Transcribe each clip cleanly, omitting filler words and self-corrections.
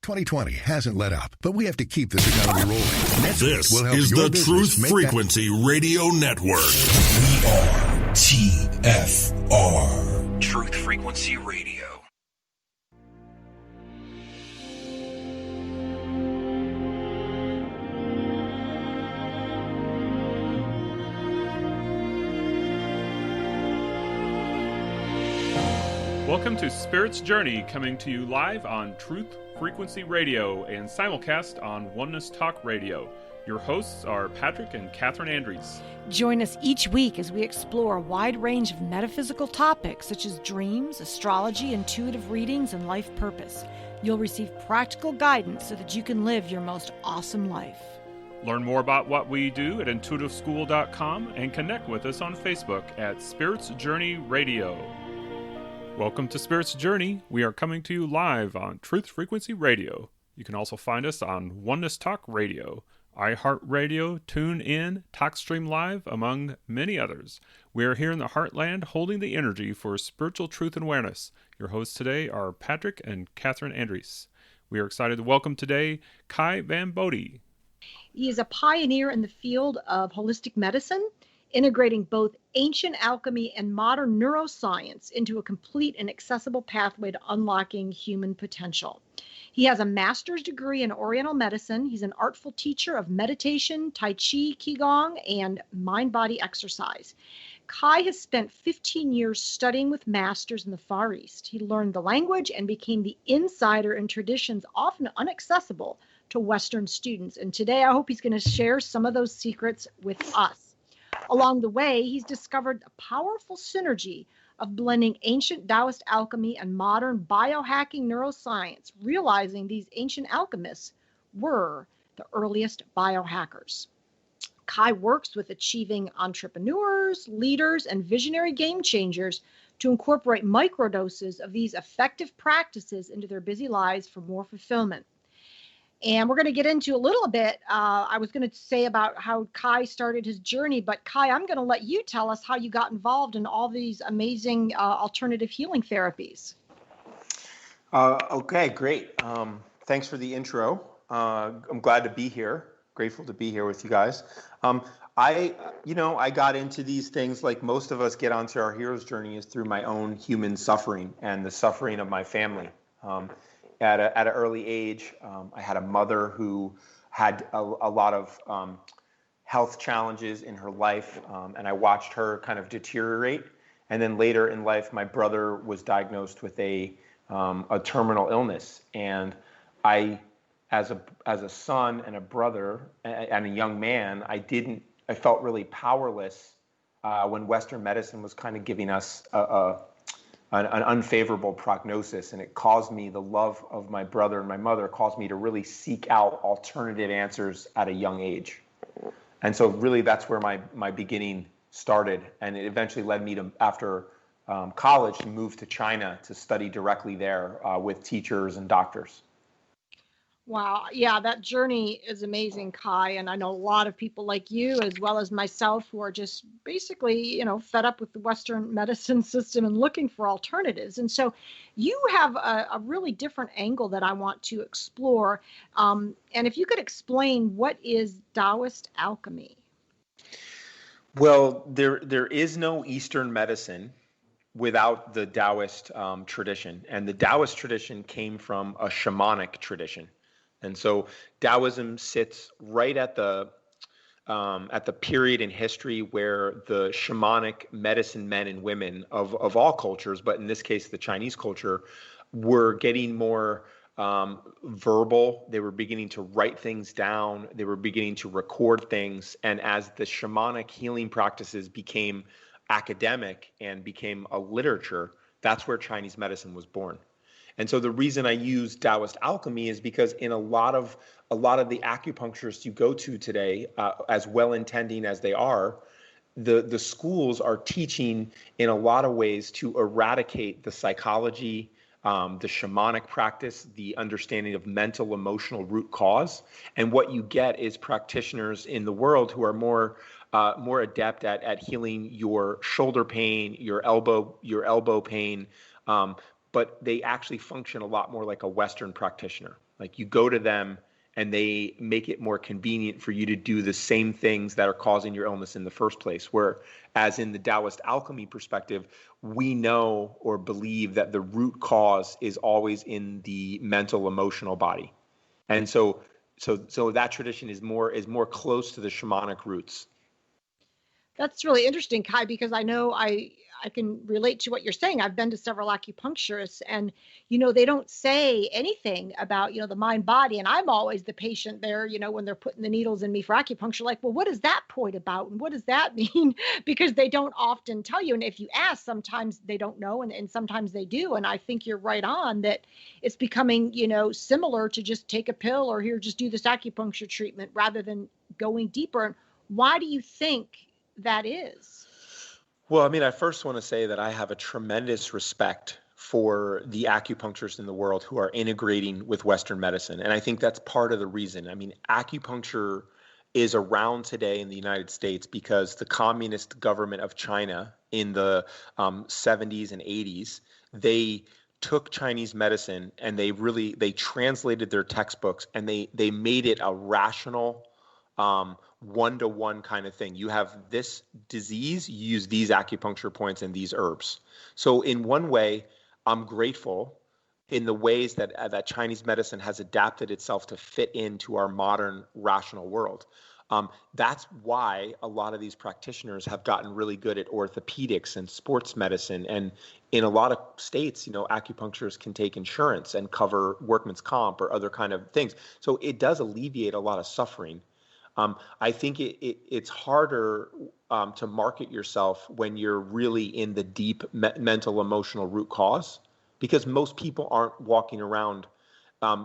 2020 hasn't let up, but we have to keep this economy rolling. This is the Truth Frequency Radio Network. We are TFR. Truth Frequency Radio. Welcome to Spirit's Journey, coming to you live on Truth Frequency Radio and simulcast on Oneness Talk Radio. Your hosts are Patrick and Kathryn Andries. Join us each week as we explore a wide range of metaphysical topics such as dreams, astrology, intuitive readings, and life purpose. You'll receive practical guidance so that you can live your most awesome life. Learn more about what we do at intuitiveschool.com and connect with us on Facebook at Spirit's Journey Radio. Welcome to Spirit's Journey. We are coming to you live on Truth Frequency Radio. You can also find us on Oneness Talk Radio, iHeartRadio, TuneIn, TalkStream Live, among many others. We are here in the Heartland holding the energy for spiritual truth and awareness. Your hosts today are Patrick and Kathryn Andries. We are excited to welcome today Kai Van Bodhi. He is a pioneer in the field of holistic medicine, integrating both ancient alchemy and modern neuroscience into a complete and accessible pathway to unlocking human potential. He has a master's degree in oriental medicine. He's an artful teacher of meditation, tai chi, qigong, and mind-body exercise. Kai has spent 15 years studying with masters in the Far East. He learned the language and became the insider in traditions often inaccessible to Western students. And today I hope he's going to share some of those secrets with us. Along the way, he's discovered a powerful synergy of blending ancient Daoist alchemy and modern biohacking neuroscience, realizing these ancient alchemists were the earliest biohackers. Kai works with achieving entrepreneurs, leaders, and visionary game changers to incorporate microdoses of these effective practices into their busy lives for more fulfillment. And we're going to get into a little bit, I was going to say about how Kai started his journey, but Kai, I'm going to let you tell us how you got involved in all these amazing alternative healing therapies. Okay, great. Thanks for the intro. I'm glad to be here. Grateful to be here with you guys. I got into these things like most of us get onto our hero's journey is through my own human suffering and the suffering of my family. At an early age, I had a mother who had a lot of health challenges in her life, and I watched her kind of deteriorate. And then later in life, my brother was diagnosed with a terminal illness, and I, as a son and a brother and a young man, I felt really powerless when Western medicine was kind of giving us an unfavorable prognosis, and it caused me, the love of my brother and my mother caused me to really seek out alternative answers at a young age. And so really that's where my beginning started, and it eventually led me to, after college, to move to China to study directly there with teachers and doctors. Wow. Yeah, that journey is amazing, Kai. And I know a lot of people like you, as well as myself, who are just basically, fed up with the Western medicine system and looking for alternatives. And so you have a really different angle that I want to explore. And if you could explain, what is Daoist alchemy? Well, there is no Eastern medicine without the Daoist tradition. And the Daoist tradition came from a shamanic tradition. And so Taoism sits right at the period in history where the shamanic medicine men and women of all cultures, but in this case the Chinese culture, were getting more verbal. They were beginning to write things down. They were beginning to record things. And as the shamanic healing practices became academic and became a literature, that's where Chinese medicine was born. And so the reason I use Daoist alchemy is because in a lot of the acupuncturists you go to today, as well-intending as they are, the schools are teaching in a lot of ways to eradicate the psychology, the shamanic practice, the understanding of mental, emotional root cause. And what you get is practitioners in the world who are more adept at healing your shoulder pain, your elbow pain, but they actually function a lot more like a Western practitioner. Like you go to them and they make it more convenient for you to do the same things that are causing your illness in the first place. Whereas in the Daoist alchemy perspective, we know or believe that the root cause is always in the mental, emotional body. And so that tradition is more close to the shamanic roots. That's really interesting, Kai, because I know I can relate to what you're saying. I've been to several acupuncturists, and they don't say anything about the mind body, and I'm always the patient there, when they're putting the needles in me for acupuncture, like, well, what is that point about, and what does that mean? Because they don't often tell you, and if you ask, sometimes they don't know, and sometimes they do. And I think you're right on that it's becoming similar to just take a pill or here, just do this acupuncture treatment rather than going deeper. And why do you think that is? Well, I mean, I first want to say that I have a tremendous respect for the acupuncturists in the world who are integrating with Western medicine. And I think that's part of the reason. I mean, acupuncture is around today in the United States because the communist government of China in the 70s and 80s, they took Chinese medicine and they translated their textbooks and they made it a rational one-to-one kind of thing. You have this disease, you use these acupuncture points and these herbs. So in one way, I'm grateful in the ways that Chinese medicine has adapted itself to fit into our modern rational world. That's why a lot of these practitioners have gotten really good at orthopedics and sports medicine. And in a lot of states, acupuncturists can take insurance and cover workman's comp or other kind of things. So it does alleviate a lot of suffering. I think it's harder to market yourself when you're really in the deep mental, emotional root cause, because most people aren't walking around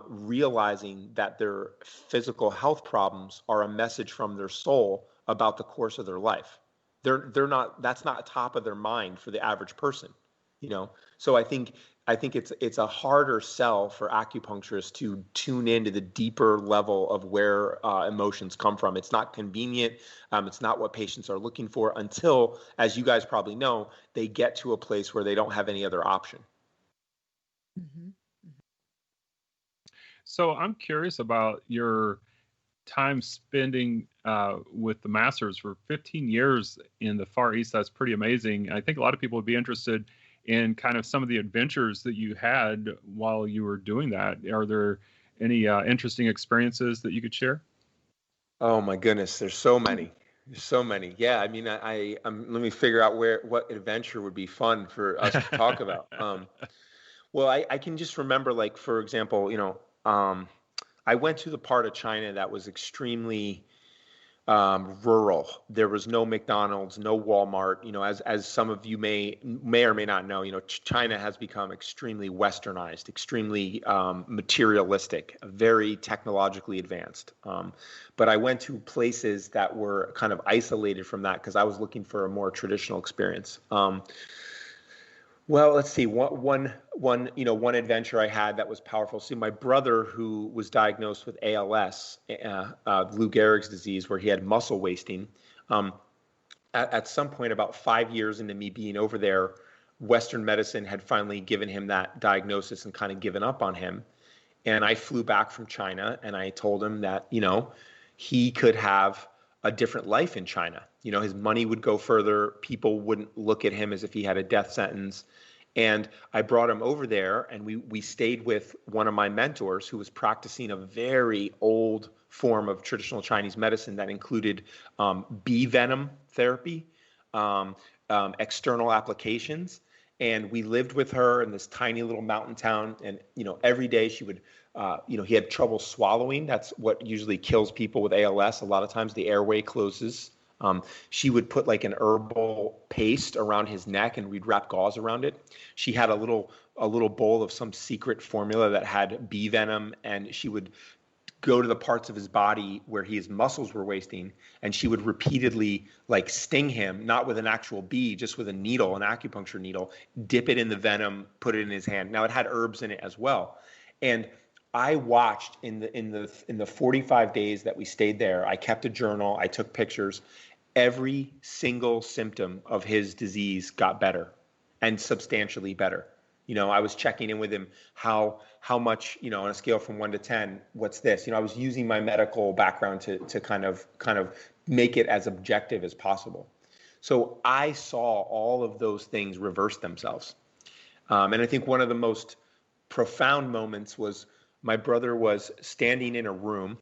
realizing that their physical health problems are a message from their soul about the course of their life. They're not. That's not top of their mind for the average person, So I think it's a harder sell for acupuncturists to tune into the deeper level of where emotions come from. It's not convenient. It's not what patients are looking for until, as you guys probably know, they get to a place where they don't have any other option. Mm-hmm. So I'm curious about your time spending with the masters for 15 years in the Far East. That's pretty amazing. I think a lot of people would be interested in kind of some of the adventures that you had while you were doing that. Are there any interesting experiences that you could share? Oh my goodness, there's so many. There's so many. Yeah, I mean, let me figure out what adventure would be fun for us to talk about. Well, I can just remember, like, for example, I went to the part of China that was extremely rural. There was no McDonald's, no Walmart. As some of you may or may not know, China has become extremely westernized, extremely materialistic, very technologically advanced. But I went to places that were kind of isolated from that because I was looking for a more traditional experience. Well, let's see. One adventure I had that was powerful. See, my brother, who was diagnosed with ALS, Lou Gehrig's disease, where he had muscle wasting, at some point about 5 years into me being over there, Western medicine had finally given him that diagnosis and kind of given up on him. And I flew back from China and I told him that, he could have a different life in China. His money would go further. People wouldn't look at him as if he had a death sentence. And I brought him over there and we stayed with one of my mentors who was practicing a very old form of traditional Chinese medicine that included bee venom therapy, external applications. And we lived with her in this tiny little mountain town. And, every day she would, he had trouble swallowing. That's what usually kills people with ALS. A lot of times the airway closes. She would put like an herbal paste around his neck and we'd wrap gauze around it. She had a little bowl of some secret formula that had bee venom, and she would go to the parts of his body where his muscles were wasting, and she would repeatedly like sting him, not with an actual bee, just with a needle, an acupuncture needle, dip it in the venom, put it in his hand. Now it had herbs in it as well. And I watched in the 45 days that we stayed there. I kept a journal. I took pictures. Every single symptom of his disease got better, and substantially better. I was checking in with him, how much, on a scale from 1 to 10, what's this? I was using my medical background to kind of make it as objective as possible. So I saw all of those things reverse themselves. And I think one of the most profound moments was my brother was standing in a room,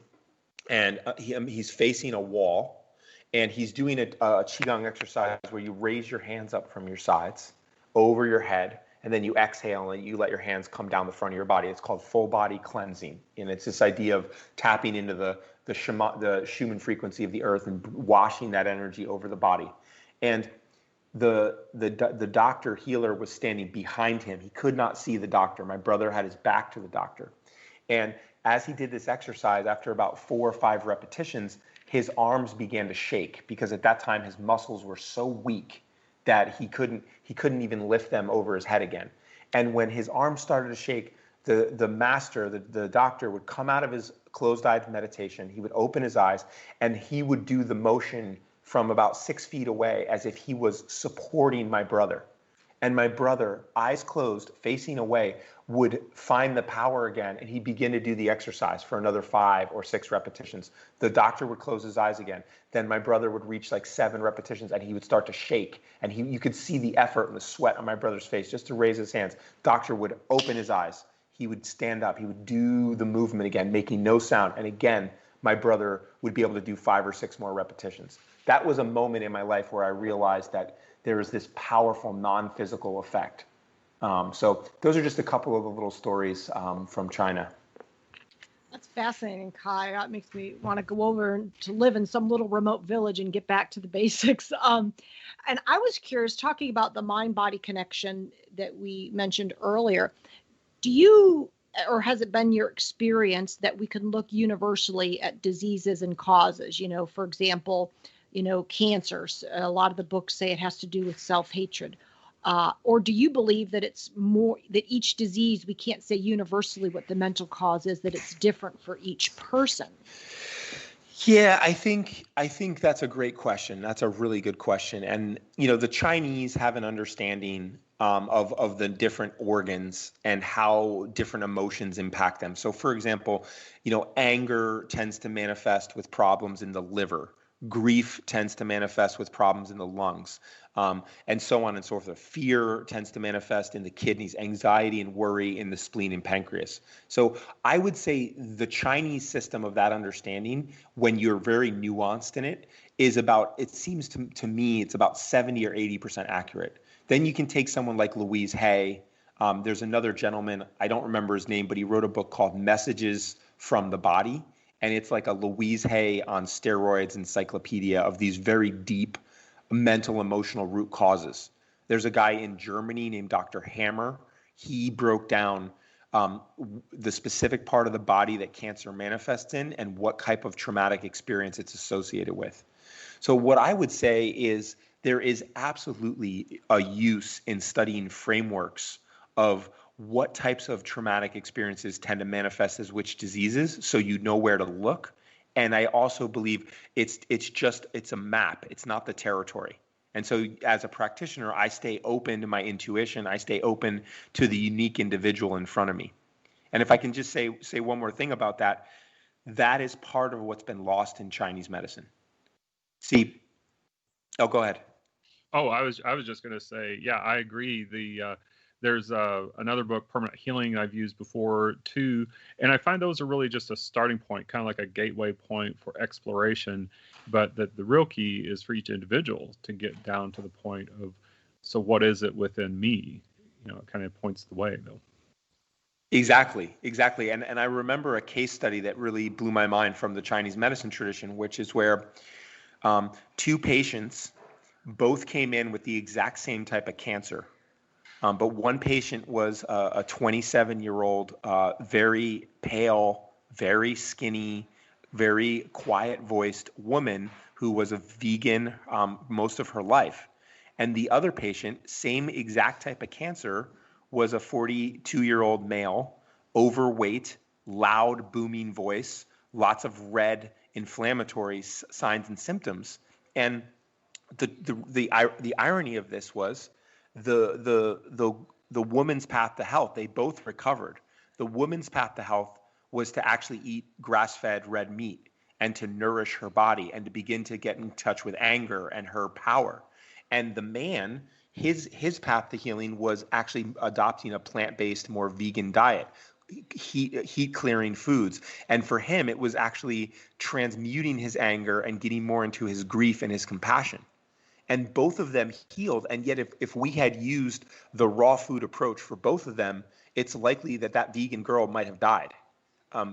and he's facing a wall, and he's doing a qigong exercise where you raise your hands up from your sides over your head, and then you exhale and you let your hands come down the front of your body. It's called full body cleansing, and it's this idea of tapping into the Schumann frequency of the earth and washing that energy over the body. And the doctor healer was standing behind him. He could not see the doctor. My brother had his back to the doctor. And as he did this exercise, after about 4 or 5 repetitions, his arms began to shake, because at that time his muscles were so weak that he couldn't even lift them over his head again. And when his arms started to shake, the master, the doctor, would come out of his closed-eyed meditation. He would open his eyes, and he would do the motion from about 6 feet away, as if he was supporting my brother. And my brother, eyes closed, facing away, would find the power again, and he'd begin to do the exercise for another 5 or 6 repetitions. The doctor would close his eyes again. Then my brother would reach like 7 repetitions, and he would start to shake. And you could see the effort and the sweat on my brother's face just to raise his hands. Doctor would open his eyes. He would stand up. He would do the movement again, making no sound. And again, my brother would be able to do 5 or 6 more repetitions. That was a moment in my life where I realized that there is this powerful non-physical effect. So those are just a couple of the little stories from China. That's fascinating, Kai. That makes me want to go over to live in some little remote village and get back to the basics. And I was curious, talking about the mind-body connection that we mentioned earlier, do you, or has it been your experience that we can look universally at diseases and causes? For example, cancers. A lot of the books say it has to do with self-hatred. Or do you believe that it's more, that each disease, we can't say universally what the mental cause is, that it's different for each person? Yeah, I think that's a great question. That's a really good question. And, the Chinese have an understanding of the different organs and how different emotions impact them. So, for example, anger tends to manifest with problems in the liver. Grief tends to manifest with problems in the lungs, and so on and so forth. Fear tends to manifest in the kidneys, anxiety and worry in the spleen and pancreas. So I would say the Chinese system of that understanding, when you're very nuanced in it, is about, it seems to me, it's about 70 or 80% accurate. Then you can take someone like Louise Hay. There's another gentleman, I don't remember his name, but he wrote a book called Messages from the Body. And it's like a Louise Hay on steroids encyclopedia of these very deep mental, emotional root causes. There's a guy in Germany named Dr. Hammer. He broke down the specific part of the body that cancer manifests in and what type of traumatic experience it's associated with. So what I would say is there is absolutely a use in studying frameworks of what types of traumatic experiences tend to manifest as which diseases, so you know where to look. And I also believe it's a map. It's not the territory. And so as a practitioner, I stay open to my intuition. I stay open to the unique individual in front of me. And if I can just say one more thing about that, that is part of what's been lost in Chinese medicine. Go ahead. Oh, I was just going to say, yeah, I agree. There's another book, Permanent Healing, I've used before too. And I find those are really just a starting point, kind of like a gateway point for exploration. But that the real key is for each individual to get down to the point of, so what is it within me? It kind of points the way, though. Exactly. And I remember a case study that really blew my mind from the Chinese medicine tradition, which is where 2 patients both came in with the exact same type of cancer. But one patient was a 27-year-old, very pale, very skinny, very quiet-voiced woman who was a vegan most of her life. And the other patient, same exact type of cancer, was a 42-year-old male, overweight, loud, booming voice, lots of red inflammatory signs and symptoms. And the irony of this was, the the woman's path to health, they both recovered. The woman's path to health was to actually eat grass-fed red meat and to nourish her body and to begin to get in touch with anger and her power. And the man, his path to healing was actually adopting a plant-based, more vegan diet, heat clearing foods. And for him, it was actually transmuting his anger and getting more into his grief and his compassion. And both of them healed. And yet if we had used the raw food approach for both of them, it's likely that vegan girl might have died.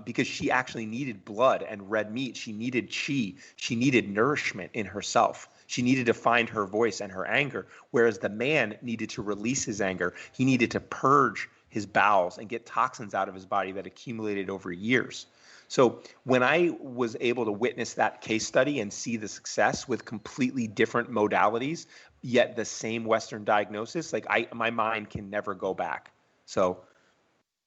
Because she actually needed blood and red meat. She needed chi. She needed nourishment in herself. She needed to find her voice and her anger, whereas the man needed to release his anger. He needed to purge his bowels and get toxins out of his body that accumulated over years. So when I was able to witness that case study and see the success with completely different modalities, yet the same Western diagnosis, like my mind can never go back. So,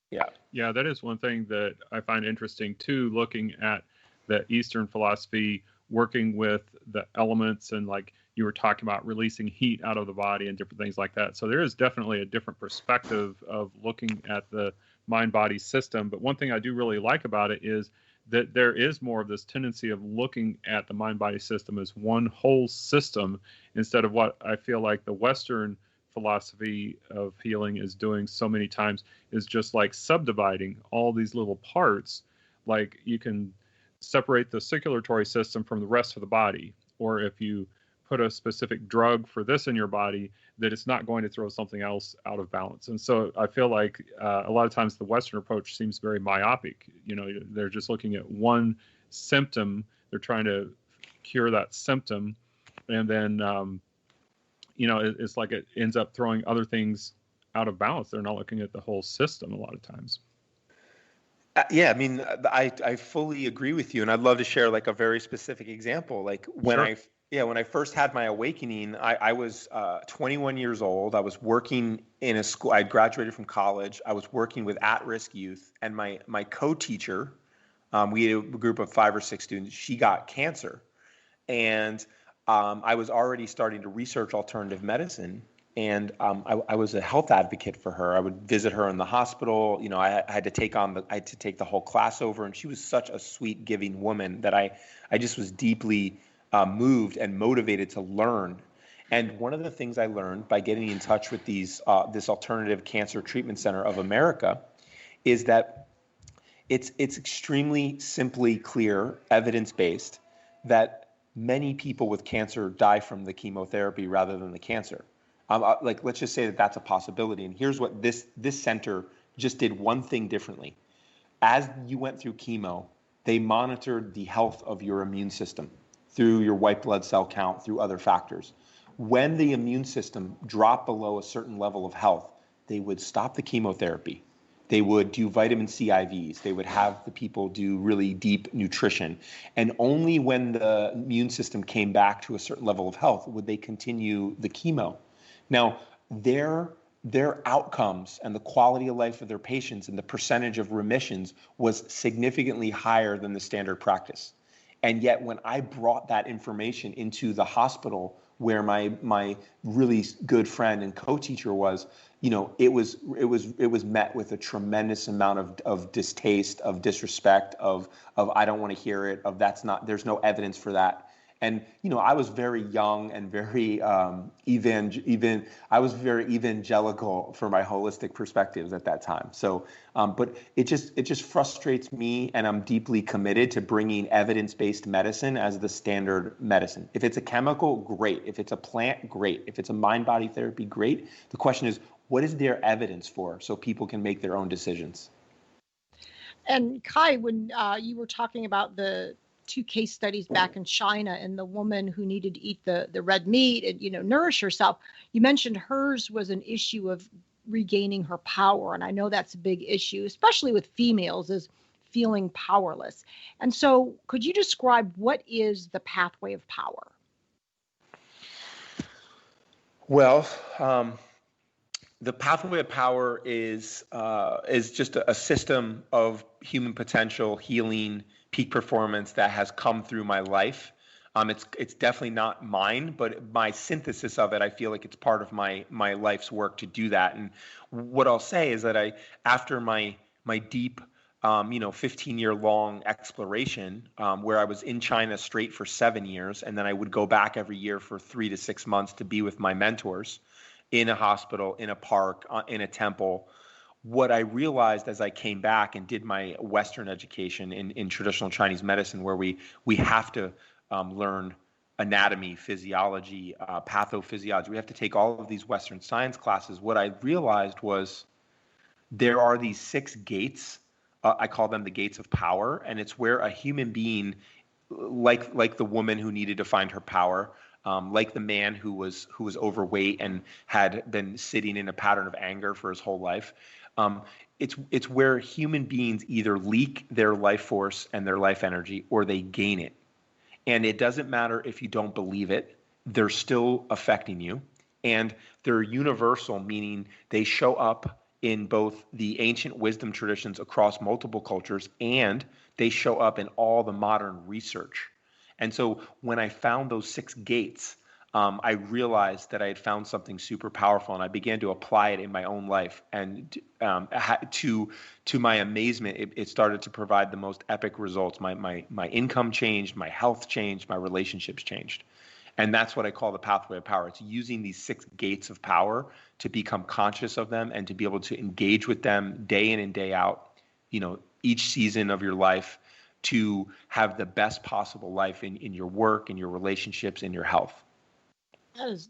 yeah. Yeah, that is one thing that I find interesting too, looking at the Eastern philosophy, working with the elements, and like you were talking about releasing heat out of the body and different things like that. So there is definitely a different perspective of looking at the mind-body system. But one thing I do really like about it is that there is more of this tendency of looking at the mind-body system as one whole system, instead of what I feel like the Western philosophy of healing is doing so many times, is just like subdividing all these little parts. Like you can separate the circulatory system from the rest of the body, or if you put a specific drug for this in your body, that it's not going to throw something else out of balance. And so I feel like a lot of times the Western approach seems very myopic. You know, they're just looking at one symptom. They're trying to cure that symptom. And then, it's like it ends up throwing other things out of balance. They're not looking at the whole system a lot of times. Yeah, I mean, I fully agree with you. And I'd love to share like a very specific example. Like when when I first had my awakening, I was 21 years old. I was working in a school. I graduated from college. I was working with at-risk youth, and my co-teacher, we had a group of 5 or 6 students. She got cancer, and I was already starting to research alternative medicine. And I was a health advocate for her. I would visit her in the hospital. You know, I had to take the whole class over, and she was such a sweet, giving woman that I just was deeply moved and motivated to learn. And one of the things I learned by getting in touch with this Alternative Cancer Treatment Center of America is that it's extremely simply clear, evidence-based, that many people with cancer die from the chemotherapy rather than the cancer. Like, let's just say that that's a possibility. And here's what this center just did one thing differently. As you went through chemo, they monitored the health of your immune system through your white blood cell count, through other factors. When the immune system dropped below a certain level of health, they would stop the chemotherapy. They would do vitamin C IVs. They would have the people do really deep nutrition. And only when the immune system came back to a certain level of health would they continue the chemo. Now, their outcomes and the quality of life of their patients and the percentage of remissions was significantly higher than the standard practice. And yet when I brought that information into the hospital where my really good friend and co-teacher was, you know, it was met with a tremendous amount of distaste, of disrespect, of I don't want to hear it, of there's no evidence for that. And, you know, I was very young and very I was very evangelical for my holistic perspectives at that time. So, but it just frustrates me, and I'm deeply committed to bringing evidence-based medicine as the standard medicine. If it's a chemical, great. If it's a plant, great. If it's a mind-body therapy, great. The question is, what is there evidence for so people can make their own decisions? And Kai, when you were talking about the 2 case studies back in China and the woman who needed to eat the red meat and, you know, nourish herself, you mentioned hers was an issue of regaining her power. And I know that's a big issue, especially with females, is feeling powerless. And so could you describe what is the pathway of power? Well, the pathway of power is just a system of human potential, healing, peak performance that has come through my life. It's definitely not mine, but my synthesis of it, I feel like it's part of my life's work to do that. And what I'll say is that after my deep 15-year long exploration, where I was in China straight for 7 years, and then I would go back every year for 3 to 6 months to be with my mentors in a hospital, in a park, in a temple. What I realized as I came back and did my Western education in traditional Chinese medicine, where we have to learn anatomy, physiology, pathophysiology. We have to take all of these Western science classes. What I realized was there are these 6 gates. I call them the gates of power, and it's where a human being, like the woman who needed to find her power, like the man who was overweight and had been sitting in a pattern of anger for his whole life. It's where human beings either leak their life force and their life energy, or they gain it. And it doesn't matter if you don't believe it, they're still affecting you. And they're universal, meaning they show up in both the ancient wisdom traditions across multiple cultures, and they show up in all the modern research. And so when I found those 6 gates, I realized that I had found something super powerful, and I began to apply it in my own life. And to my amazement, it started to provide the most epic results. My income changed, my health changed, my relationships changed. And that's what I call the pathway of power. It's using these 6 gates of power to become conscious of them and to be able to engage with them day in and day out, each season of your life, to have the best possible life in your work, in your relationships, in your health.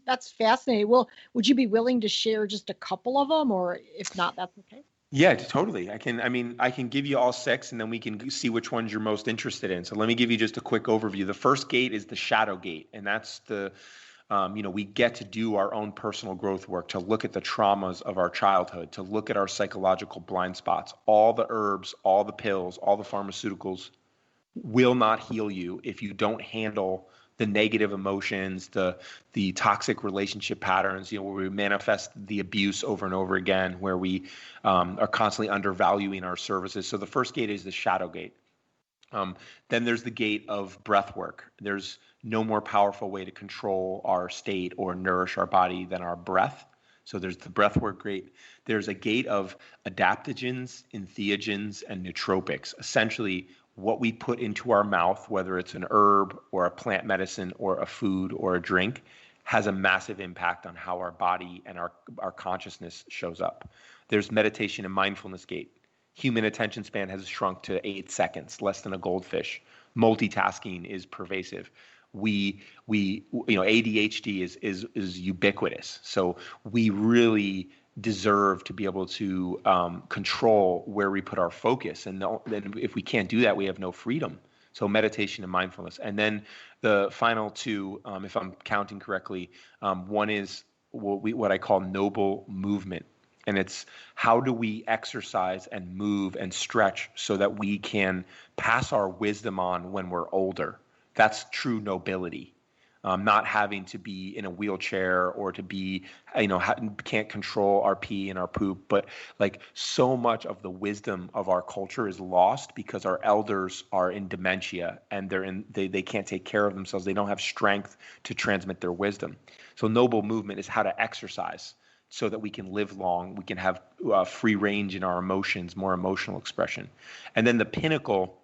That's fascinating. Well, would you be willing to share just a couple of them, or if not, that's okay? Yeah, totally. I can give you all 6, and then we can see which ones you're most interested in. So let me give you just a quick overview. The first gate is the shadow gate, and that's we get to do our own personal growth work, to look at the traumas of our childhood, to look at our psychological blind spots. All the herbs, all the pills, all the pharmaceuticals will not heal you if you don't handle the negative emotions, the toxic relationship patterns, where we manifest the abuse over and over again, where we are constantly undervaluing our services. So the first gate is the shadow gate. Then there's the gate of breath work. There's no more powerful way to control our state or nourish our body than our breath. So there's the breath work gate. There's a gate of adaptogens, entheogens, and nootropics. Essentially, what we put into our mouth, whether it's an herb or a plant medicine or a food or a drink, has a massive impact on how our body and our consciousness shows up. There's meditation and mindfulness gate. Human attention span has shrunk to 8 seconds, less than a goldfish. Multitasking is pervasive. ADHD is ubiquitous. So we really deserve to be able to control where we put our focus. And then if we can't do that, we have no freedom. So meditation and mindfulness. And then the final 2, if I'm counting correctly, one is what I call noble movement. And it's how do we exercise and move and stretch so that we can pass our wisdom on when we're older. That's true nobility. Not having to be in a wheelchair or to be, can't control our pee and our poop. But like so much of the wisdom of our culture is lost because our elders are in dementia and they can't take care of themselves. They don't have strength to transmit their wisdom. So noble movement is how to exercise so that we can live long. We can have free range in our emotions, more emotional expression. And then the pinnacle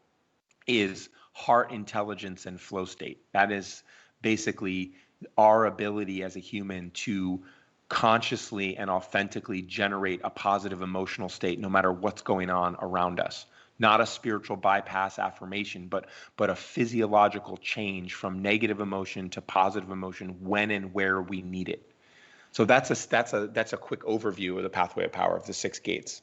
is heart intelligence and flow state. That is basically our ability as a human to consciously and authentically generate a positive emotional state no matter what's going on around us. Not a spiritual bypass affirmation, but a physiological change from negative emotion to positive emotion when and where we need it. So that's a quick overview of the pathway of power of the 6 gates.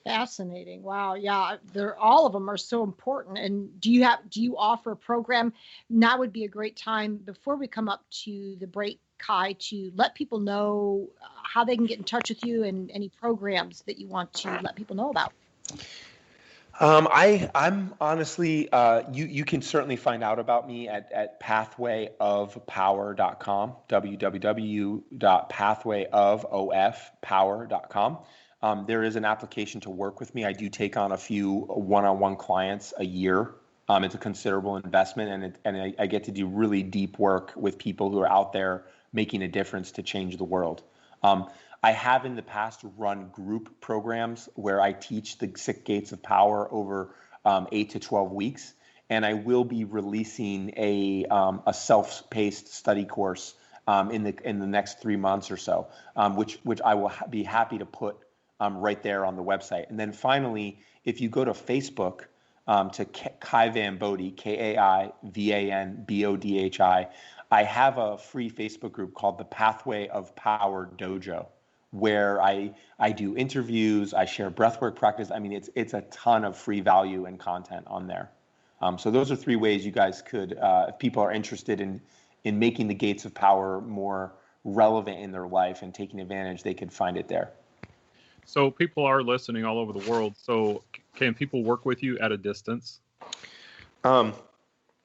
Fascinating. Wow. Yeah, all of them are so important. And do you offer a program? Now would be a great time before we come up to the break, Kai, to let people know how they can get in touch with you and any programs that you want to let people know about. I'm honestly, you can certainly find out about me at pathwayofpower.com, www.pathwayofpower.com. There is an application to work with me. I do take on a few one-on-one clients a year. It's a considerable investment, and I get to do really deep work with people who are out there making a difference to change the world. I have in the past run group programs where I teach the 6 gates of power over 8 to 12 weeks, and I will be releasing a self-paced study course in the next 3 months or so, which I will be happy to put right there on the website. And then finally, if you go to Facebook to Kai Van Bodhi, KaiVanBodhi, I have a free Facebook group called the Pathway of Power Dojo, where I do interviews, I share breathwork practice. I mean, it's a ton of free value and content on there. So those are 3 ways you guys could, if people are interested in making the gates of power more relevant in their life and taking advantage, they could find it there. So people are listening all over the world. So can people work with you at a distance?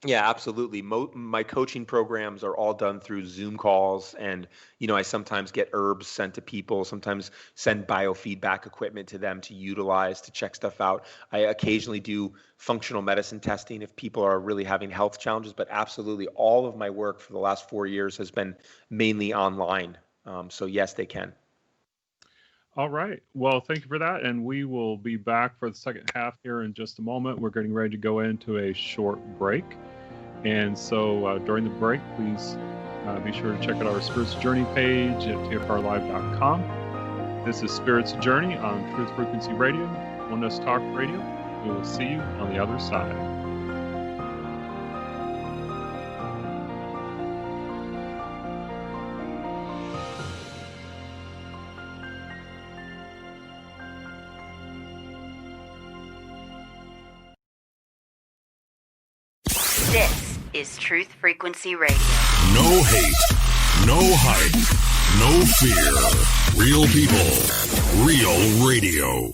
Yeah, absolutely. My coaching programs are all done through Zoom calls, and I sometimes get herbs sent to people, sometimes send biofeedback equipment to them to utilize to check stuff out. I occasionally do functional medicine testing if people are really having health challenges, but absolutely all of my work for the last 4 years has been mainly online. So yes, they can. All right. Well, thank you for that. And we will be back for the second half here in just a moment. We're getting ready to go into a short break. And so during the break, please be sure to check out our Spirits Journey page at tfrlive.com. This is Spirits Journey on Truth Frequency Radio, Oneness Talk Radio. We will see you on the other side. This is Truth Frequency Radio. No hate, no hype, no fear. Real people, real radio.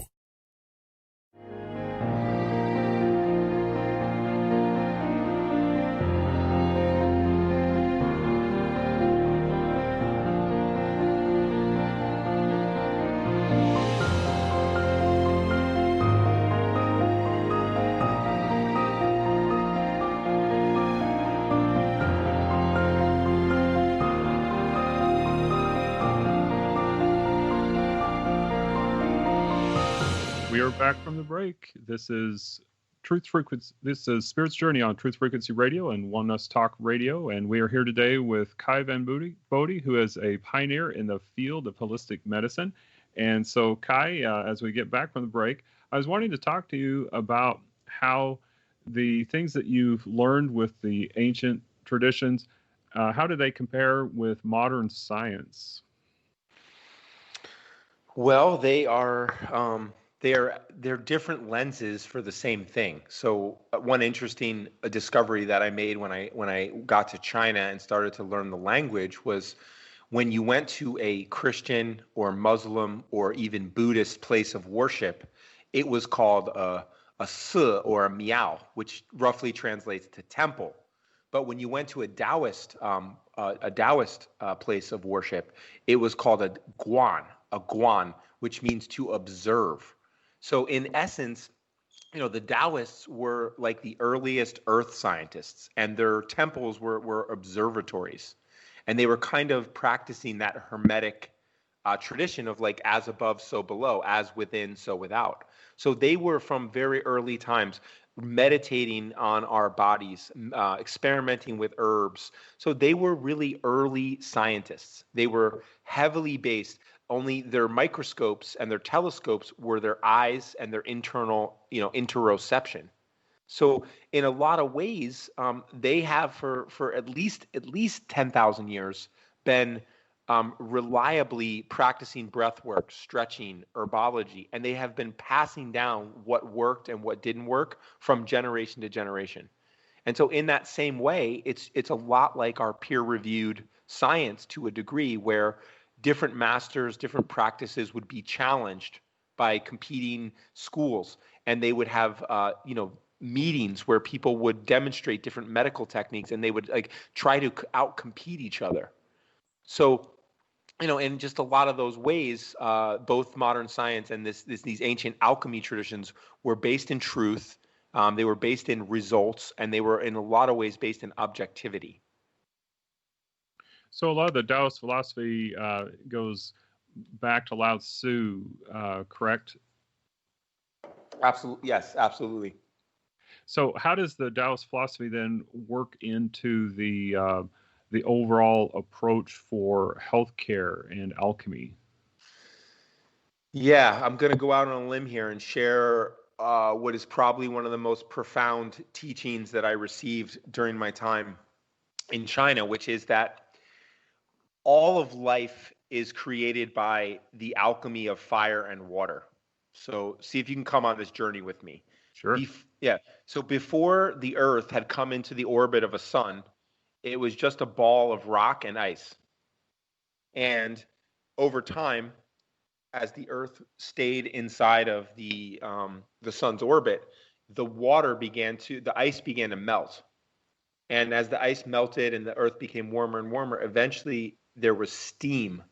We are back from the break. This is Truth Frequency. This is Spirits Journey on Truth Frequency Radio and Oneness Talk Radio, and we are here today with Kai Van Bodhi, who is a pioneer in the field of holistic medicine. And so, Kai, as we get back from the break, I was wanting to talk to you about how the things that you've learned with the ancient traditions, how do they compare with modern science? Well, they're different lenses for the same thing. So one interesting discovery that I made when I got to China and started to learn the language was when you went to a Christian or Muslim or even Buddhist place of worship, it was called a si or a miao, which roughly translates to temple. But when you went to a Daoist place of worship, it was called a guan, which means to observe. So in essence, the Taoists were like the earliest earth scientists, and their temples were observatories. And they were kind of practicing that hermetic tradition of like as above, so below, as within, so without. So they were from very early times meditating on our bodies, experimenting with herbs. So they were really early scientists. They were heavily based. Only their microscopes and their telescopes were their eyes and their internal, interoception. So in a lot of ways, they have for at least 10,000 years been reliably practicing breath work, stretching, herbology, and they have been passing down what worked and what didn't work from generation to generation. And so in that same way, it's a lot like our peer-reviewed science to a degree where different masters, different practices would be challenged by competing schools, and they would have meetings where people would demonstrate different medical techniques, and they would like try to outcompete each other. So, in just a lot of those ways, both modern science and these ancient alchemy traditions were based in truth, They were based in results, and they were in a lot of ways based in objectivity. So a lot of the Taoist philosophy goes back to Lao Tzu, correct? Absolutely, yes, absolutely. So how does the Taoist philosophy then work into the overall approach for healthcare and alchemy? Yeah, I'm going to go out on a limb here and share what is probably one of the most profound teachings that I received during my time in China, which is that all of life is created by the alchemy of fire and water. So see if you can come on this journey with me. Sure. Yeah. So before the Earth had come into the orbit of a sun, it was just a ball of rock and ice. And over time, as the Earth stayed inside of the sun's orbit, the ice began to melt. And as the ice melted and the Earth became warmer and warmer, eventually there was steam.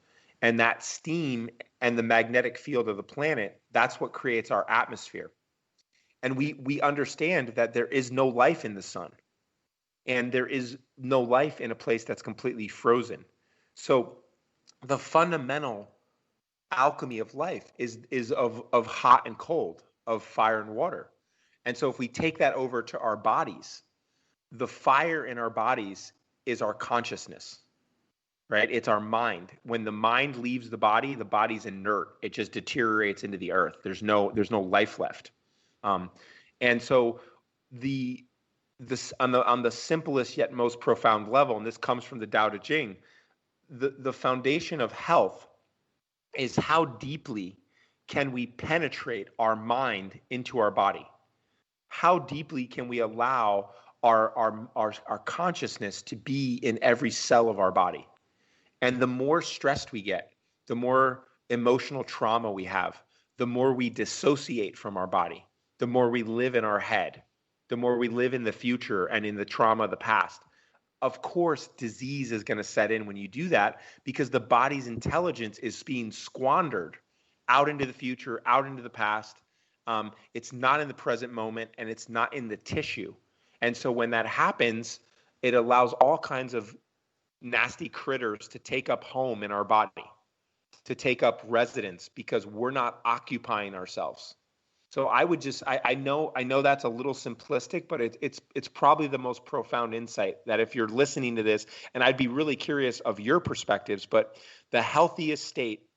And that steam and the magnetic field of the planet, that's what creates our atmosphere. And we understand that there is no life in the sun. And there is no life in a place that's completely frozen. So the fundamental alchemy of life is of hot and cold, of fire and water. And so if we take that over to our bodies, the fire in our bodies is our consciousness, right? It's our mind. When the mind leaves the body's inert. It just deteriorates into the earth. There's no life left. And so on the simplest yet most profound level, and this comes from the Tao Te Ching, the foundation of health is how deeply can we penetrate our mind into our body? How deeply can we allow our consciousness to be in every cell of our body? And the more stressed we get, the more emotional trauma we have, the more we dissociate from our body, the more we live in our head, the more we live in the future and in the trauma of the past. Of course, disease is going to set in when you do that, because the body's intelligence is being squandered out into the future, out into the past. It's not in the present moment, and it's not in the tissue. And so when that happens, it allows all kinds of nasty critters to take up home in our body, to take up residence, because we're not occupying ourselves. So I would just, I know that's a little simplistic, but it's probably the most profound insight, that if you're listening to this, and I'd be really curious of your perspectives, but the healthiest state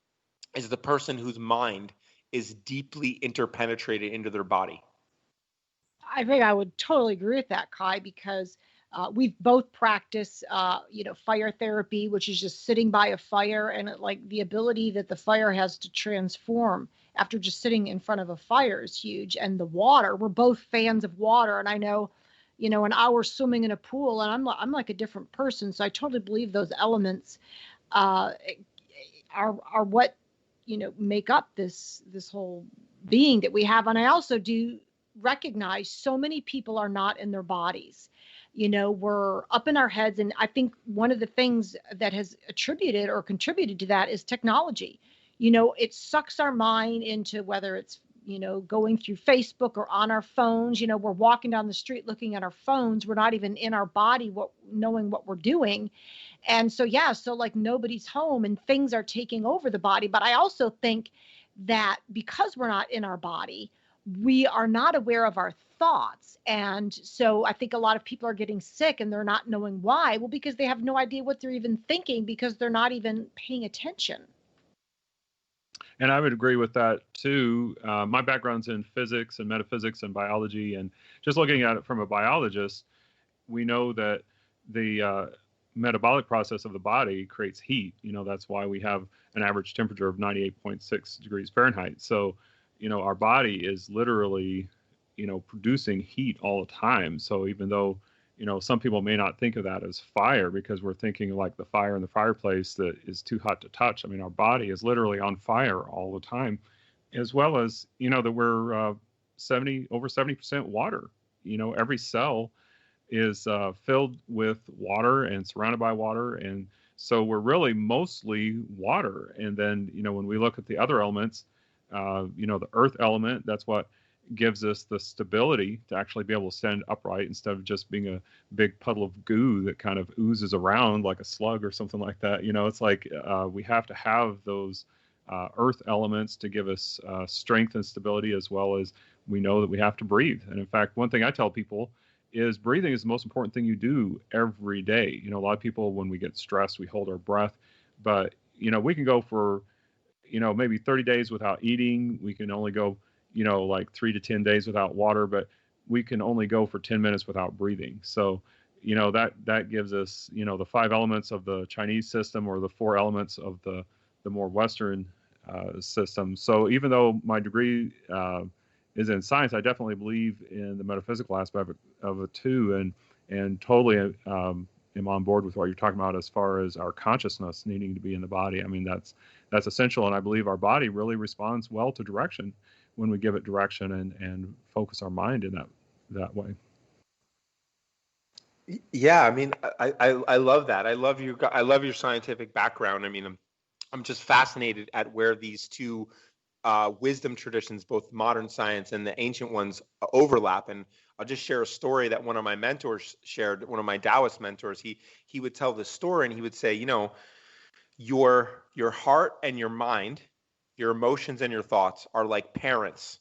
is the person whose mind is deeply interpenetrated into their body. I think I would totally agree with that, Kai, because we've both practiced, fire therapy, which is just sitting by a fire, and like the ability that the fire has to transform after just sitting in front of a fire is huge. And the water, we're both fans of water. And I know, an hour swimming in a pool, and I'm like a different person. So I totally believe those elements are what, make up this whole being that we have. And I also do recognize so many people are not in their bodies. We're up in our heads. And I think one of the things that has attributed or contributed to that is technology. It sucks our mind into, whether it's, going through Facebook or on our phones. We're walking down the street looking at our phones. We're not even in our body, knowing what we're doing. And so, so like nobody's home and things are taking over the body. But I also think that because we're not in our body, we are not aware of our thoughts. And so I think a lot of people are getting sick and they're not knowing why. Well, because they have no idea what they're even thinking, because they're not even paying attention. And I would agree with that too. My background's in physics and metaphysics and biology, and just looking at it from a biologist, we know that the metabolic process of the body creates heat. That's why we have an average temperature of 98.6 degrees Fahrenheit. So, our body is literally, producing heat all the time. So even though, some people may not think of that as fire, because we're thinking like the fire in the fireplace that is too hot to touch. I mean, our body is literally on fire all the time, as well as, that we're over 70% water. Every cell is filled with water and surrounded by water. And so we're really mostly water. And then, when we look at the other elements, the earth element, that's what gives us the stability to actually be able to stand upright instead of just being a big puddle of goo that kind of oozes around like a slug or something like that. It's like we have to have those earth elements to give us strength and stability, as well as we know that we have to breathe. And in fact, one thing I tell people is breathing is the most important thing you do every day. A lot of people, when we get stressed, we hold our breath, but we can go for maybe 30 days without eating. We can only go like 3 to 10 days without water, but we can only go for 10 minutes without breathing. So that gives us the 5 elements of the Chinese system, or the 4 elements of the more Western system. So even though my degree is in science, I definitely believe in the metaphysical aspect of it too, and totally am on board with what you're talking about as far as our consciousness needing to be in the body. I mean, that's essential, and I believe our body really responds well to direction when we give it direction and focus our mind in that way. Yeah, I mean, I love that. I love your scientific background. I mean, I'm just fascinated at where these two wisdom traditions, both modern science and the ancient ones, overlap. And I'll just share a story that one of my mentors shared. One of my Daoist mentors, he would tell this story, and he would say, your heart and your mind, your emotions and your thoughts are like parents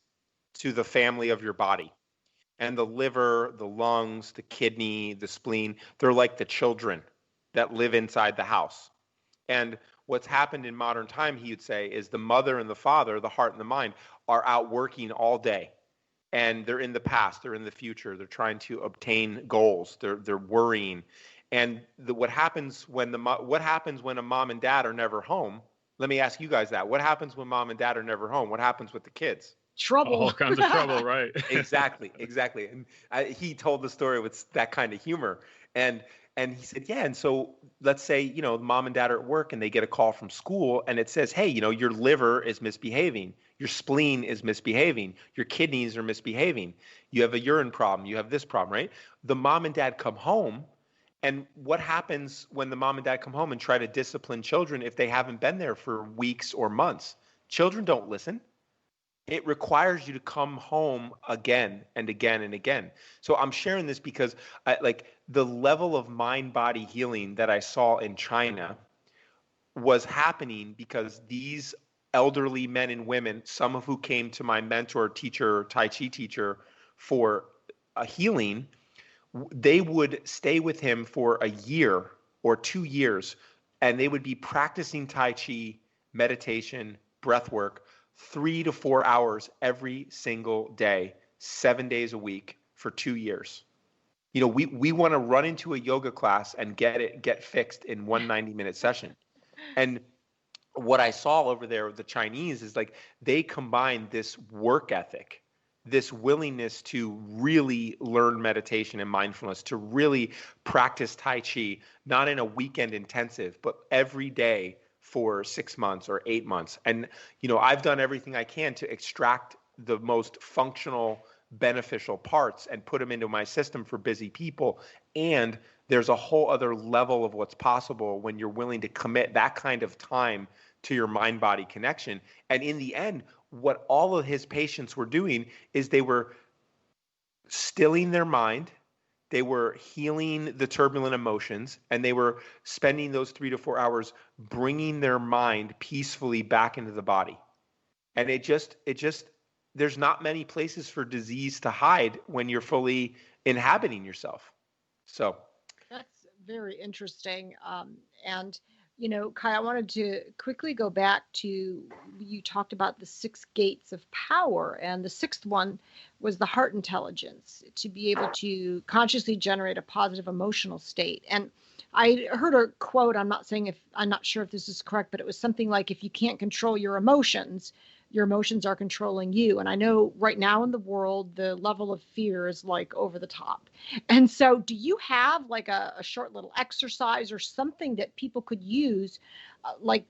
to the family of your body. And the liver, the lungs, the kidney, the spleen, they're like the children that live inside the house. And what's happened in modern time, he would say, is the mother and the father, the heart and the mind, are out working all day. And they're in the past, they're in the future, they're trying to obtain goals, they're worrying. And what happens when a mom and dad are never home? Let me ask you guys that. What happens when mom and dad are never home? What happens with the kids? Trouble. All kinds of trouble, right? Exactly. And he told the story with that kind of humor. And he said, yeah. And so let's say, mom and dad are at work and they get a call from school and it says, hey, your liver is misbehaving. Your spleen is misbehaving. Your kidneys are misbehaving. You have a urine problem. You have this problem, right? The mom and dad come home. And what happens when the mom and dad come home and try to discipline children if they haven't been there for weeks or months? Children don't listen. It requires you to come home again and again and again. So I'm sharing this because the level of mind-body healing that I saw in China was happening because these elderly men and women, some of who came to my mentor, teacher, Tai Chi teacher for a healing, they would stay with him for a year or 2 years, and they would be practicing Tai Chi, meditation, breath work, 3 to 4 hours every single day, 7 days a week for 2 years. We want to run into a yoga class and get fixed in one 90-minute session. And what I saw over there with the Chinese is they combine this work ethic, this willingness to really learn meditation and mindfulness, to really practice Tai Chi, not in a weekend intensive, but every day for 6 months or 8 months. And, I've done everything I can to extract the most functional, beneficial parts and put them into my system for busy people. And there's a whole other level of what's possible when you're willing to commit that kind of time to your mind-body connection. And in the end, what all of his patients were doing is they were stilling their mind, they were healing the turbulent emotions, and they were spending those 3 to 4 hours bringing their mind peacefully back into the body. And it just there's not many places for disease to hide when you're fully inhabiting yourself. So that's very interesting. And Kai, I wanted to quickly go back to, you talked about the 6 gates of power, and the 6th one was the heart intelligence, to be able to consciously generate a positive emotional state. And I heard a quote, I'm not sure if this is correct, but it was something like, if you can't control your emotions are controlling you. And I know right now in the world, the level of fear is over the top. And so do you have a short little exercise or something that people could use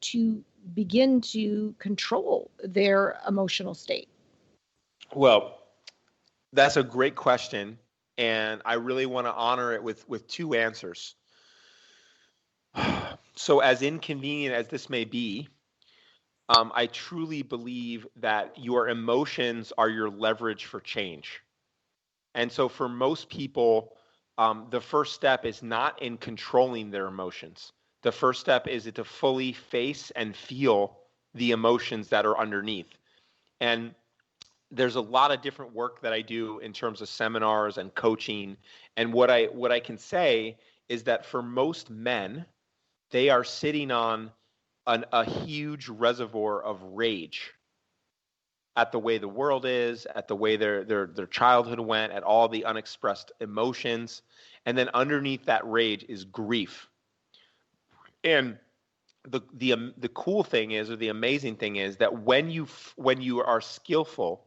to begin to control their emotional state? Well, that's a great question. And I really want to honor it with 2 answers. So as inconvenient as this may be, I truly believe that your emotions are your leverage for change. And so for most people, the first step is not in controlling their emotions. The first step is to fully face and feel the emotions that are underneath. And there's a lot of different work that I do in terms of seminars and coaching. And what I can say is that for most men, they are sitting on a huge reservoir of rage at the way the world is, at the way their childhood went, at all the unexpressed emotions. And then underneath that rage is grief. And the cool thing is, or the amazing thing is, that when you are skillful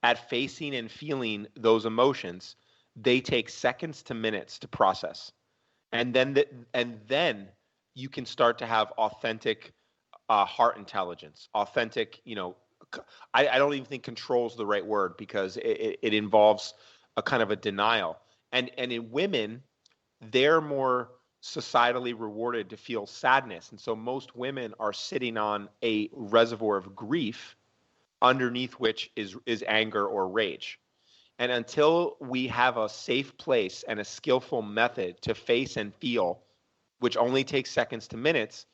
at facing and feeling those emotions, they take seconds to minutes to process. And then you can start to have authentic heart intelligence, authentic, I don't even think control is the right word, because it involves a kind of a denial. And in women, they're more societally rewarded to feel sadness. And so most women are sitting on a reservoir of grief underneath which is anger or rage. And until we have a safe place and a skillful method to face and feel, which only takes seconds to minutes,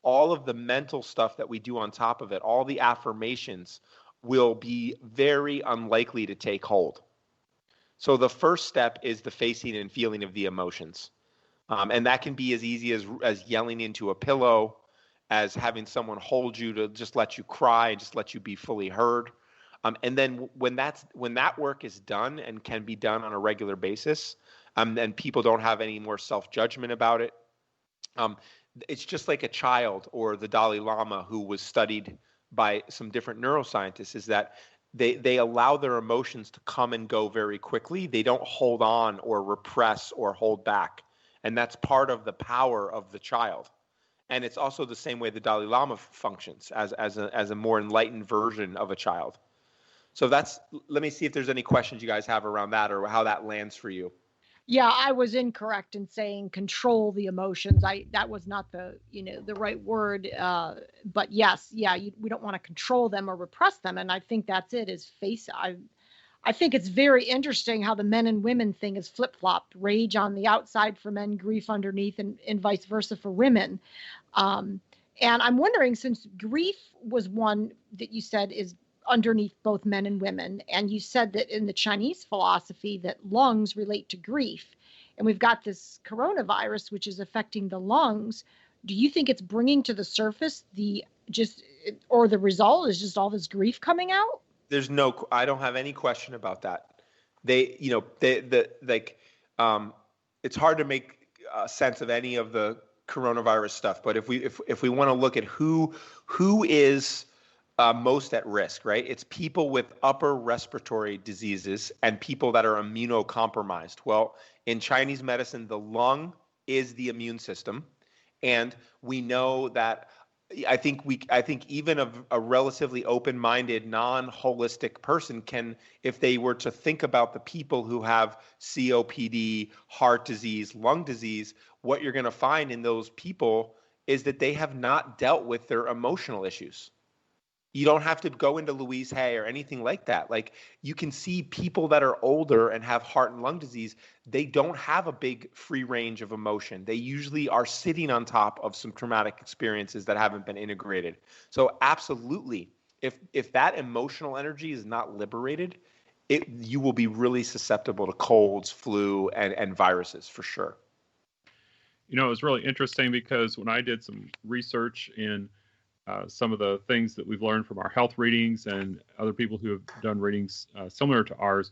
all of the mental stuff that we do on top of it, all the affirmations, will be very unlikely to take hold. So the first step is the facing and feeling of the emotions. And that can be as easy as yelling into a pillow, as having someone hold you to just let you cry and just let you be fully heard. And then when that work is done and can be done on a regular basis, and people don't have any more self-judgment about it, it's just like a child or the Dalai Lama, who was studied by some different neuroscientists, is that they allow their emotions to come and go very quickly. They don't hold on or repress or hold back. And that's part of the power of the child. And it's also the same way the Dalai Lama functions, as a more enlightened version of a child. So let me see if there's any questions you guys have around that, or how that lands for you. Yeah, I was incorrect in saying control the emotions. That was not the right word. But yes, yeah, we don't want to control them or repress them. And I think that's it. Is face. I think it's very interesting how the men and women thing is flip-flopped. Rage on the outside for men, grief underneath, and vice versa for women. And I'm wondering, since grief was one that you said is underneath both men and women, and you said that in the Chinese philosophy that lungs relate to grief, and we've got this coronavirus which is affecting the lungs, do you think it's bringing to the surface the result is just all this grief coming out? I don't have any question about that. It's hard to make sense of any of the coronavirus stuff, but if we want to look at who is most at risk, right? It's people with upper respiratory diseases and people that are immunocompromised. Well, in Chinese medicine, the lung is the immune system, and we know that. I think even a relatively open-minded, non-holistic person can, if they were to think about the people who have COPD, heart disease, lung disease, what you're going to find in those people is that they have not dealt with their emotional issues. You don't have to go into Louise Hay or anything like that. Like, you can see people that are older and have heart and lung disease, they don't have a big free range of emotion. They usually are sitting on top of some traumatic experiences that haven't been integrated. So absolutely, if that emotional energy is not liberated, you will be really susceptible to colds, flu, and viruses for sure. It was really interesting because when I did some research in some of the things that we've learned from our health readings and other people who have done readings similar to ours,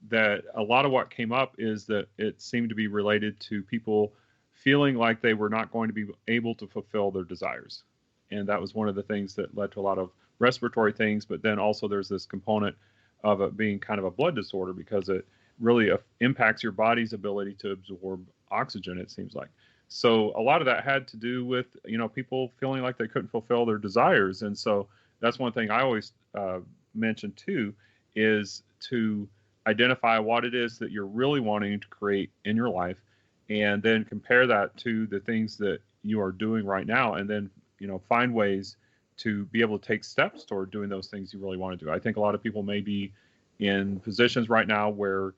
that a lot of what came up is that it seemed to be related to people feeling like they were not going to be able to fulfill their desires. And that was one of the things that led to a lot of respiratory things. But then also there's this component of it being kind of a blood disorder, because it really impacts your body's ability to absorb oxygen, it seems like. So a lot of that had to do with, people feeling like they couldn't fulfill their desires. And so that's one thing I always mention too, is to identify what it is that you're really wanting to create in your life, and then compare that to the things that you are doing right now, and then, find ways to be able to take steps toward doing those things you really want to do. I think a lot of people may be in positions right now where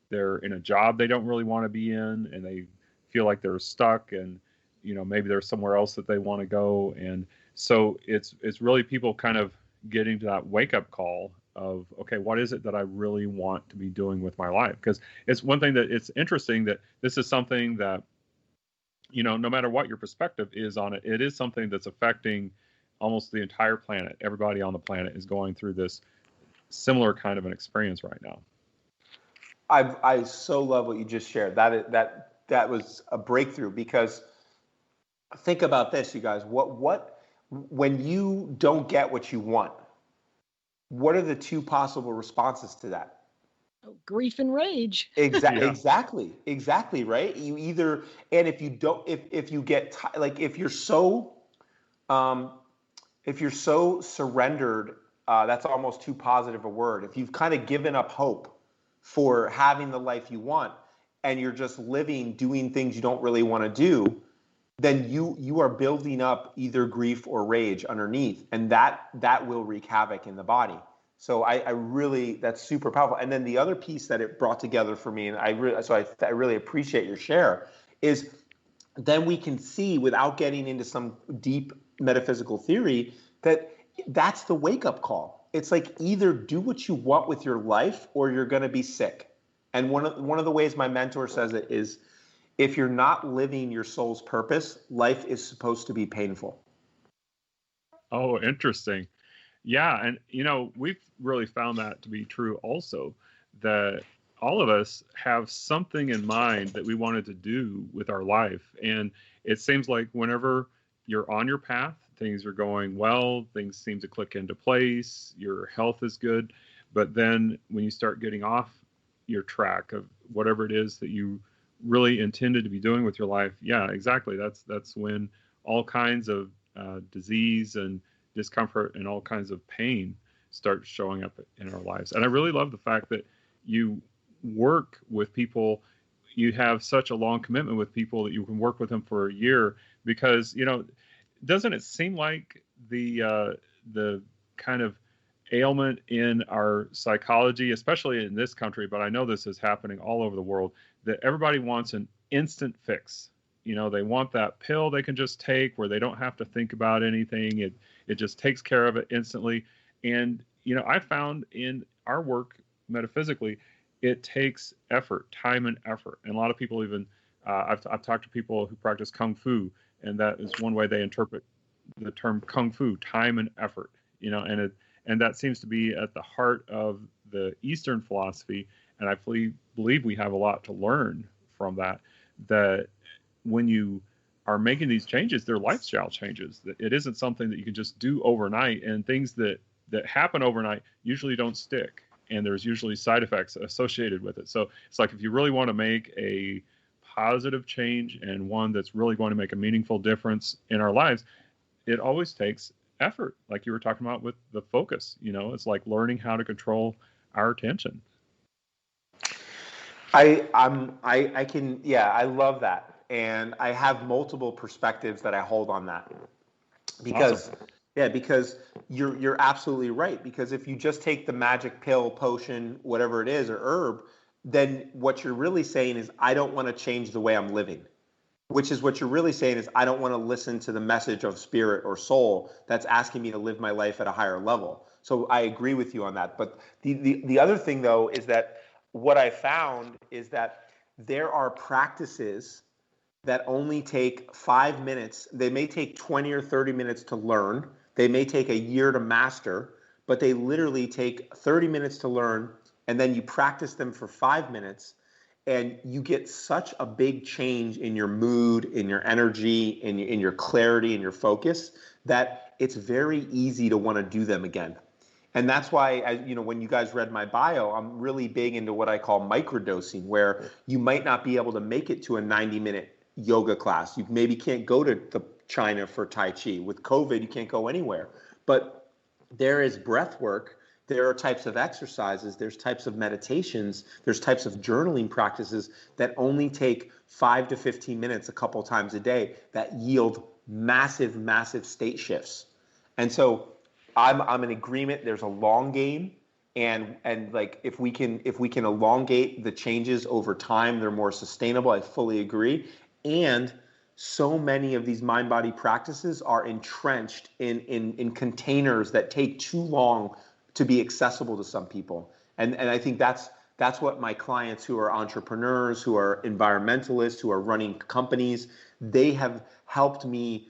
they're in a job they don't really want to be in, and they feel like they're stuck, and maybe there's somewhere else that they want to go. And so it's really people kind of getting to that wake up call of, okay, what is it that I really want to be doing with my life? Because it's one thing that it's interesting that this is something that, no matter what your perspective is on it, it is something that's affecting almost the entire planet. Everybody on the planet is going through this similar kind of an experience right now. I so love what you just shared. That was a breakthrough, because think about this, you guys. What when you don't get what you want, what are the two possible responses to that? Grief and rage. Exactly, right? You either, and if you don't, if you get like if you're so surrendered, that's almost too positive a word. If you've kind of given up hope for having the life you want, and you're just doing things you don't really want to do, then you are building up either grief or rage underneath, and that will wreak havoc in the body. So I really, that's super powerful. And then the other piece that it brought together for me, and I really appreciate your share, is then we can see, without getting into some deep metaphysical theory, that's the wake-up call. It's like, either do what you want with your life or you're going to be sick. And one of the ways my mentor says it is, if you're not living your soul's purpose, life is supposed to be painful. Oh, interesting. Yeah, and we've really found that to be true also, that all of us have something in mind that we wanted to do with our life. And it seems like whenever you're on your path, things are going well, things seem to click into place, your health is good. But then when you start getting off your track of whatever it is that you really intended to be doing with your life, yeah, exactly. That's when all kinds of disease and discomfort and all kinds of pain start showing up in our lives. And I really love the fact that you work with people. You have such a long commitment with people that you can work with them for a year, because doesn't it seem like the kind of ailment in our psychology, especially in this country, but I know this is happening all over the world, that everybody wants an instant fix. They want that pill they can just take where they don't have to think about anything. It just takes care of it instantly. And, I found in our work metaphysically, it takes effort, time and effort. And a lot of people even, I've talked to people who practice Kung Fu, and that is one way they interpret the term Kung Fu, time and effort, and that seems to be at the heart of the Eastern philosophy. And I believe we have a lot to learn from that when you are making these changes, they're lifestyle changes. That it isn't something that you can just do overnight, and things that happen overnight usually don't stick, and there's usually side effects associated with it. So it's like, if you really want to make a positive change and one that's really going to make a meaningful difference in our lives, it always takes effort, like you were talking about with the focus. It's like learning how to control our attention. I love that. And I have multiple perspectives that I hold on that, because awesome. Because you're absolutely right. Because if you just take the magic pill, potion, whatever it is, or herb, then what you're really saying is, I don't want to change the way I'm living, which is what you're really saying is, I don't want to listen to the message of spirit or soul that's asking me to live my life at a higher level. So I agree with you on that. But the other thing, though, is that what I found is that there are practices that only take 5 minutes. They may take 20 or 30 minutes to learn. They may take a year to master, but they literally take 30 minutes to learn, and then you practice them for 5 minutes, and you get such a big change in your mood, in your energy, in your clarity, in your focus, that it's very easy to want to do them again. And that's why, when you guys read my bio, I'm really big into what I call microdosing, where you might not be able to make it to a 90-minute yoga class. You maybe can't go to China for Tai Chi. With COVID, you can't go anywhere. But there is breath work. There are types of exercises. There's types of meditations. There's types of journaling practices that only take 5 to 15 minutes a couple times a day that yield massive, massive state shifts. And so I'm in agreement. There's a long game, and like if we can elongate the changes over time, they're more sustainable. I fully agree. And so many of these mind-body practices are entrenched in containers that take too long to be accessible to some people. And I think that's what my clients who are entrepreneurs, who are environmentalists, who are running companies, they have helped me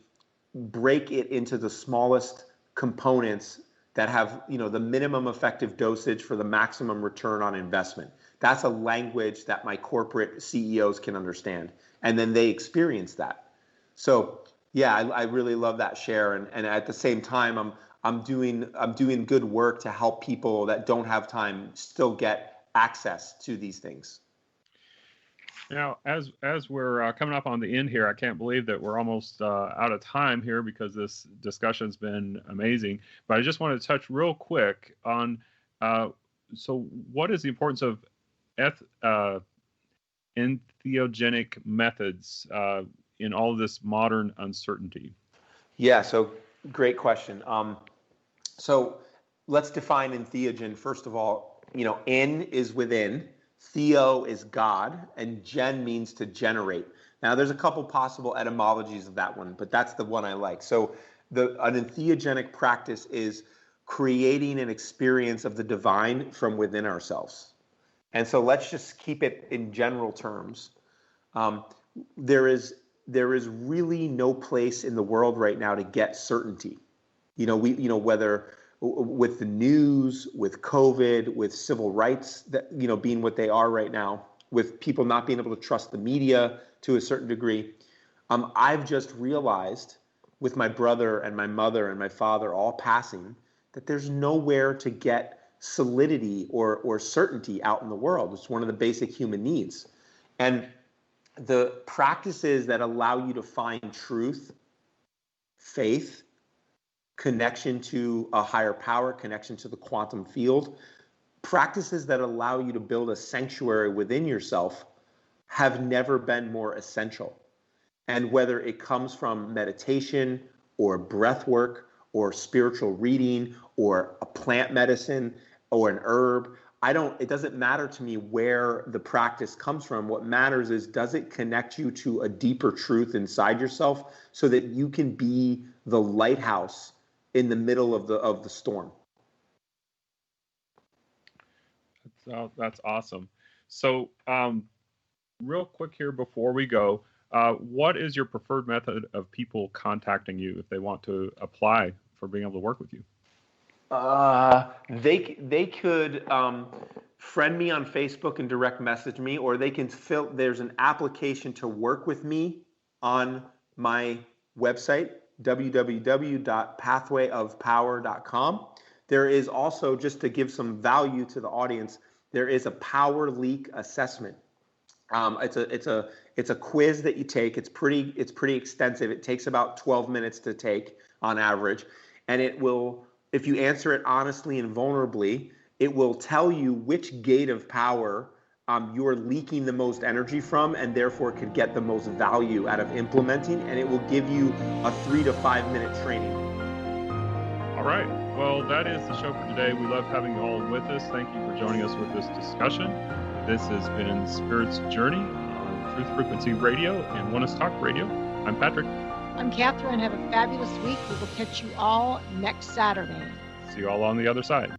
break it into the smallest components that have, the minimum effective dosage for the maximum return on investment. That's a language that my corporate CEOs can understand, and then they experience that. So yeah, I really love that share, and at the same time, I'm doing good work to help people that don't have time still get access to these things. Now, as we're coming up on the end here, I can't believe that we're almost out of time here because this discussion's been amazing. But I just wanted to touch real quick on, so what is the importance of entheogenic methods in all of this modern uncertainty? Yeah, so great question. So let's define entheogen. First of all, en is within. Theo is God, and gen means to generate. Now, there's a couple possible etymologies of that one, but that's the one I like. So an entheogenic practice is creating an experience of the divine from within ourselves. And so let's just keep it in general terms. There is really no place in the world right now to get certainty. Whether with the news, with COVID, with civil rights that being what they are right now, with people not being able to trust the media to a certain degree, I've just realized with my brother and my mother and my father all passing that there's nowhere to get solidity or certainty out in the world. It's one of the basic human needs. And the practices that allow you to find truth, faith, connection to a higher power, connection to the quantum field, practices that allow you to build a sanctuary within yourself have never been more essential. And whether it comes from meditation or breath work or spiritual reading or a plant medicine or an herb, it doesn't matter to me where the practice comes from. What matters is, does it connect you to a deeper truth inside yourself so that you can be the lighthouse in the middle of the storm? That's awesome. So real quick here before we go, what is your preferred method of people contacting you if they want to apply for being able to work with you? They could friend me on Facebook and direct message me, or they can there's an application to work with me on my website, www.pathwayofpower.com. There is also, just to give some value to the audience, there is a power leak assessment. It's a quiz that you take. It's pretty extensive. It takes about 12 minutes to take on average, and it will, if you answer it honestly and vulnerably, it will tell you which gate of power you're leaking the most energy from, and therefore could get the most value out of implementing, and it will give you a 3 to 5 minute training. All right. Well, that is the show for today. We love having you all with us. Thank you for joining us with this discussion. This has been Spirit's Journey on Truth Frequency Radio and Oneness Talk Radio. I'm Patrick. I'm Kathryn. Have a fabulous week. We will catch you all next Saturday. See you all on the other side.